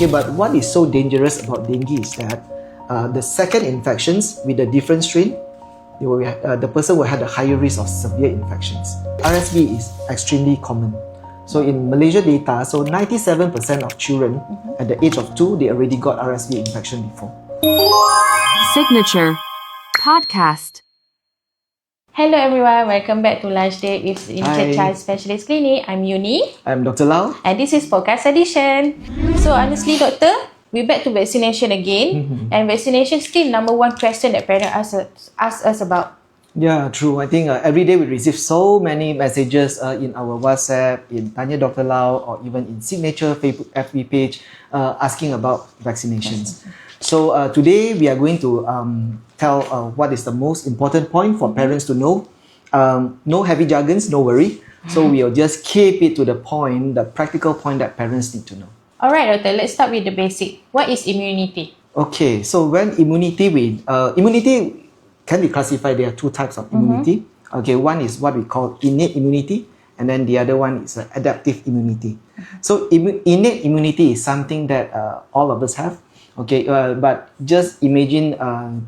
Okay, but what is so dangerous about dengue is that the second infections with a different strain, the person will have a higher risk of severe infections. RSV is extremely common. So in Malaysia data, so 97% of children at the age of 2, they already got RSV infection before. Signature Podcast. Hello everyone, welcome back to Lunch Date with Limited Child Specialist Clinic. I'm Yuni. I'm Dr. Lau. And this is podcast edition. So honestly, doctor, we're back to vaccination again. And vaccination is still number one question that parents ask us about. Yeah, true. I think every day we receive so many messages in our WhatsApp, in Tanya Dr. Lau, or even in Signature Facebook FB page asking about vaccinations. So today we are going to tell what is the most important point for parents to know. No heavy jargons, no worry. So we'll just keep it to the point, the practical point that parents need to know. Alright, doctor, let's start with the basic. What is immunity? Okay, so when immunity can be classified. There are two types of immunity. Okay, one is what we call innate immunity, and then the other one is adaptive immunity. So innate immunity is something that all of us have. Okay, but just imagine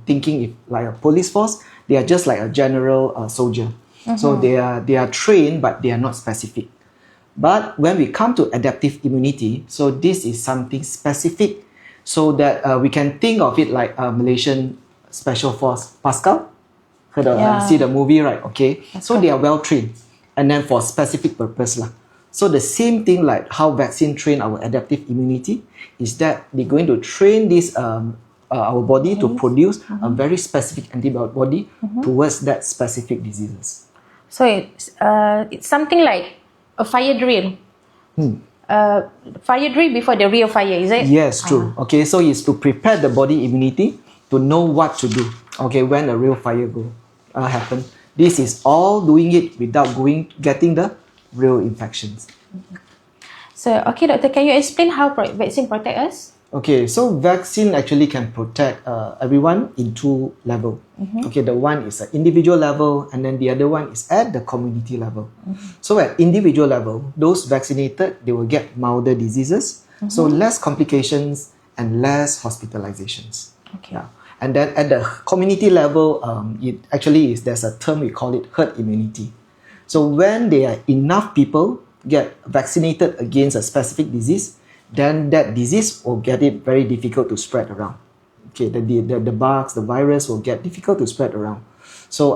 thinking if like a police force, they are just like a general soldier. So they are trained, but they are not specific. But when we come to adaptive immunity, so this is something specific, so that we can think of it like a Malaysian Special Force, Pascal. See the movie, right? Okay, so they are well trained, and then for specific purpose lah. So the same thing like how vaccine train our adaptive immunity is that they're going to train this our body to produce a very specific antibody towards that specific diseases. So it's something like a fire drill. Fire drill before the real fire, is it? Yes, true. Okay, so it's to prepare the body immunity to know what to do. Okay, when a real fire happen. This is all doing it without getting the real infections. So, okay, doctor, can you explain how vaccine protect us? Okay, so vaccine actually can protect everyone in two levels. Okay, the one is an individual level, and then the other one is at the community level. So at individual level, those vaccinated, they will get milder diseases, so less complications and less hospitalizations. Okay. Yeah. And then at the community level, it actually is, there's a term we call it herd immunity. So when there are enough people get vaccinated against a specific disease, then that disease will get it very difficult to spread around. Okay, the bugs, the virus will get difficult to spread around. So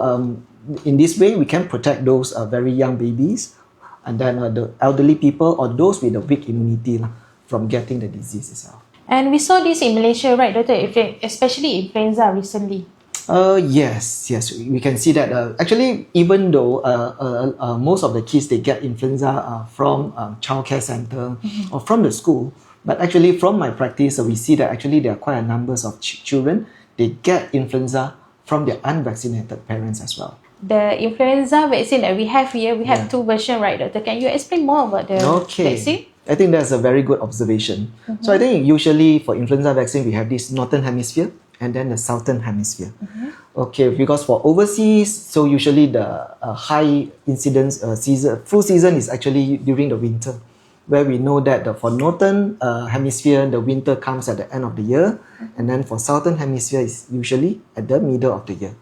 in this way, we can protect those very young babies, and then the elderly people or those with a weak immunity from getting the disease itself. And we saw this in Malaysia, right, doctor? Especially influenza recently. Yes, we can see that. Actually, even though most of the kids, they get influenza from childcare center or from the school, but actually from my practice, we see that actually there are quite a numbers of children, they get influenza from their unvaccinated parents as well. The influenza vaccine that we have here, we have two versions, right, doctor? Can you explain more about the vaccine? I think that's a very good observation. So I think usually for influenza vaccine, we have this northern hemisphere and then the southern hemisphere. Okay, because for overseas, so usually the high incidence flu season is actually during the winter, where we know that for northern hemisphere, the winter comes at the end of the year, and then for southern hemisphere is usually at the middle of the year.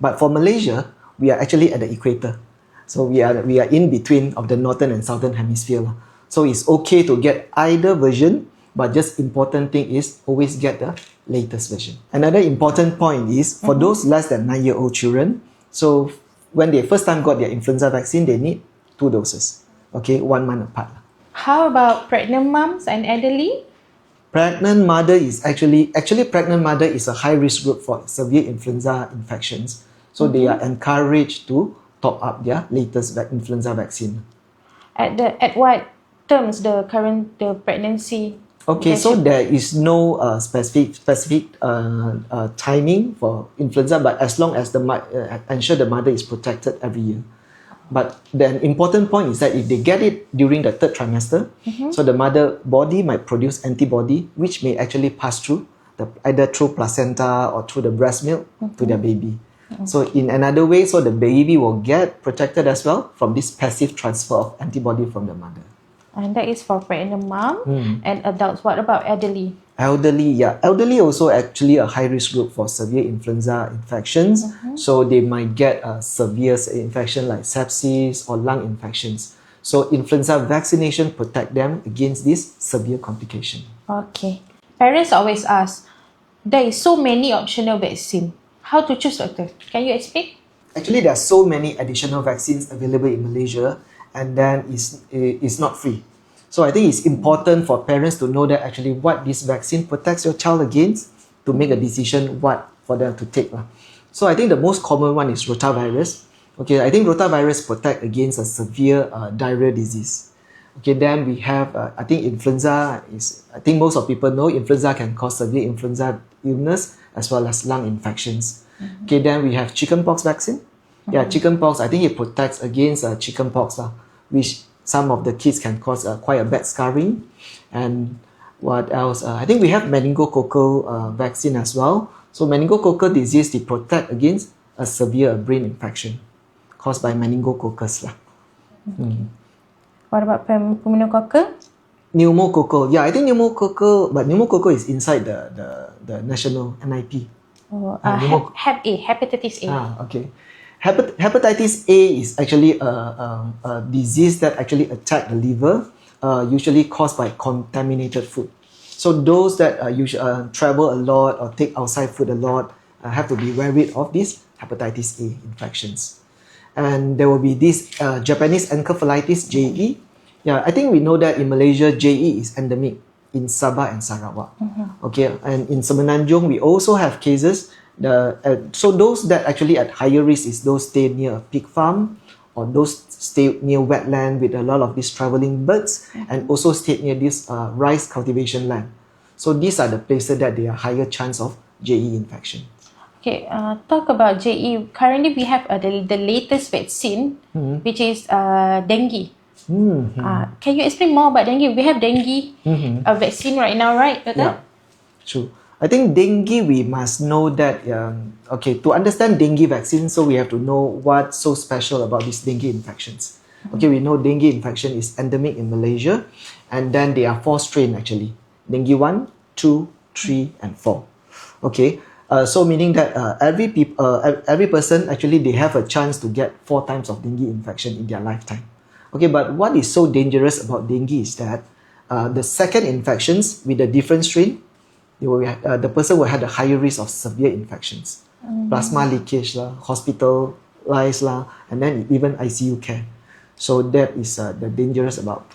But for Malaysia, we are actually at the equator. So we are in between of the northern and southern hemisphere. So it's okay to get either version, but just important thing is always get the latest version. Another important point is for those less than 9-year-old children, so when they first time got their influenza vaccine, they need 2 doses, okay, 1 month apart. How about pregnant moms and elderly? Pregnant mother is actually pregnant mother is a high risk group for severe influenza infections. So they are encouraged to top up their latest influenza vaccine. At what terms the pregnancy? Okay, so there is no specific timing for influenza, but as long as ensure the mother is protected every year. But the important point is that if they get it during the 3rd trimester, so the mother body might produce antibody, which may actually pass through either through placenta or through the breast milk to their baby. So in another way, so the baby will get protected as well from this passive transfer of antibody from the mother. And that is for pregnant mom and adults. What about elderly? Elderly also actually a high risk group for severe influenza infections. So they might get a severe infection like sepsis or lung infections. So influenza vaccination protect them against this severe complication. Okay. Parents always ask, there is so many optional vaccine. How to choose, doctor? Can you explain? Actually, there are so many additional vaccines available in Malaysia, and then it's not free. So I think it's important for parents to know that actually what this vaccine protects your child against to make a decision what for them to take. So I think the most common one is rotavirus. Okay, I think rotavirus protect against a severe diarrhea disease. Okay, then we have, I think influenza is, I think most of people know influenza can cause severe influenza illness as well as lung infections. Okay, then we have chickenpox vaccine. Yeah, chickenpox, I think it protects against chickenpox, which some of the kids can cause quite a bad scarring. And what else? I think we have meningococcal vaccine as well. So meningococcal disease, they protect against a severe brain infection caused by meningococcus. What about pneumococcal? Pneumococcal. Yeah, I think pneumococcal is inside the national NIP. Hep A, hepatitis A. Okay. Hepatitis A is actually a disease that actually attack the liver, usually caused by contaminated food. So those that travel a lot or take outside food a lot have to be wary of these hepatitis A infections. And there will be this Japanese encephalitis JE. Yeah, I think we know that in Malaysia, JE is endemic in Sabah and Sarawak. Okay, and in Semenanjung, we also have cases. So those that actually at higher risk is those stay near a pig farm or those stay near wetland with a lot of these traveling birds and also stay near this rice cultivation land. So these are the places that they are higher chance of JE infection. Okay, talk about JE. Currently, we have the latest vaccine, which is dengue. Can you explain more about dengue? We have dengue vaccine right now, right? Yeah, true. I think dengue, we must know that, to understand dengue vaccine, so we have to know what's so special about these dengue infections. Okay, we know dengue infection is endemic in Malaysia, and then there are 4 strains actually. Dengue 1, 2, 3, and 4. Okay, so meaning that every person actually, they have a chance to get 4 times of dengue infection in their lifetime. Okay, but what is so dangerous about dengue is that the second infections with a different strain, the person will have a higher risk of severe infections, plasma leakage, hospitalized, and then even ICU care. So that is the dangerous about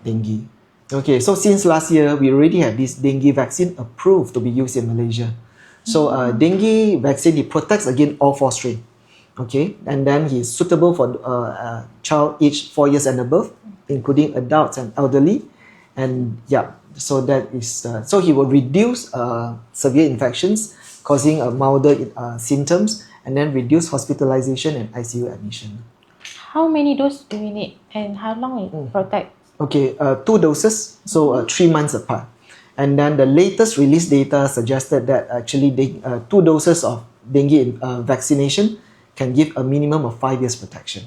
dengue. Okay, so since last year, we already have this dengue vaccine approved to be used in Malaysia. So dengue vaccine, it protects against all 4 strains. Okay, and then he is suitable for child aged 4 years and above, including adults and elderly. And yeah, so that is so he will reduce severe infections causing milder symptoms, and then reduce hospitalization and ICU admission. How many doses do we need, and how long it protect? Okay, 2 doses, so 3 months apart. And then the latest release data suggested that actually 2 doses of dengue vaccination can give a minimum of 5 years protection.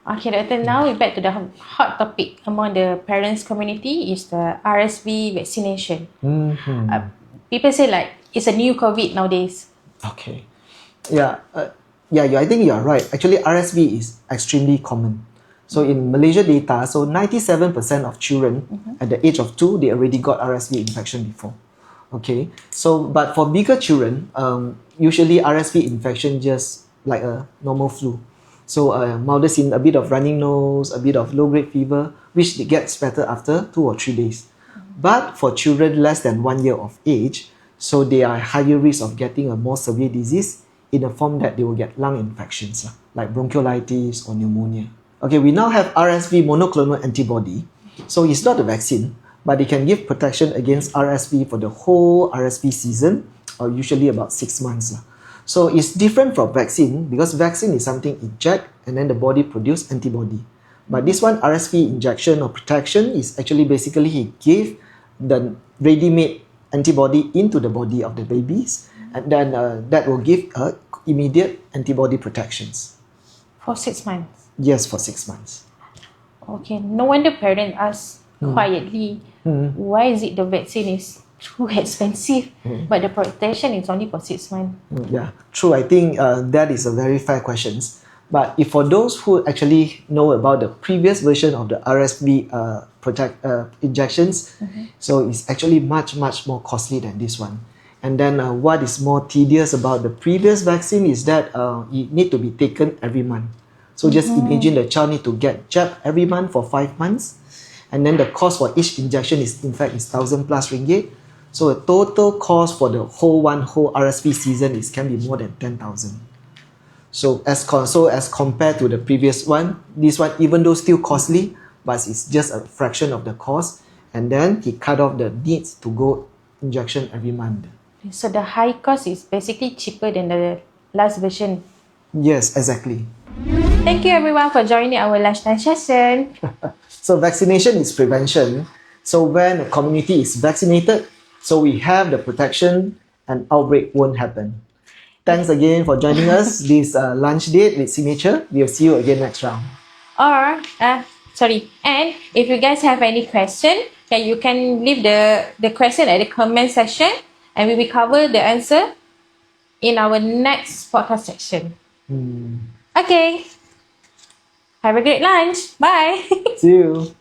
Okay, doctor, now we're back to the hot topic among the parents community is the RSV vaccination. People say like it's a new COVID nowadays. Okay. Yeah, I think you are right. Actually, RSV is extremely common. So in Malaysia data, so 97% of children at the age of 2, they already got RSV infection before. Okay. So, but for bigger children, usually RSV infection just like a normal flu. So milder symptoms, a bit of running nose, a bit of low-grade fever, which gets better after 2 or 3 days. But for children less than 1 year of age, so they are higher risk of getting a more severe disease in the form that they will get lung infections, like bronchiolitis or pneumonia. Okay, we now have RSV monoclonal antibody. So it's not a vaccine, but it can give protection against RSV for the whole RSV season, or usually about 6 months. So it's different from vaccine because vaccine is something inject and then the body produce antibody. But this one, RSV injection or protection, is actually basically he gave the ready-made antibody into the body of the babies, and then that will give immediate antibody protections. For 6 months? Yes, for 6 months. Okay, no wonder parents ask quietly. Why is it the vaccine is too expensive, but the protection is only for 6 months? Yeah, true. I think that is a very fair question. But if for those who actually know about the previous version of the RSV injections, so it's actually much more costly than this one. And then what is more tedious about the previous vaccine is that it need to be taken every month. So just imagine the child need to get jabbed every month for 5 months, and then the cost for each injection is in fact is 1,000 plus ringgit. So the total cost for the whole RSV season can be more than 10,000. So as compared to the previous one, this one even though still costly, but it's just a fraction of the cost. And then he cut off the needs to go injection every month. So the high cost is basically cheaper than the last version. Yes, exactly. Thank you everyone for joining our lunchtime session. So vaccination is prevention. So when a community is vaccinated, so we have the protection and outbreak won't happen. Thanks again for joining us this lunch date with Signature. We'll see you again next round. And if you guys have any question, you can leave the question at the comment section, and we will cover the answer in our next podcast section. Okay. Have a great lunch. Bye. See you.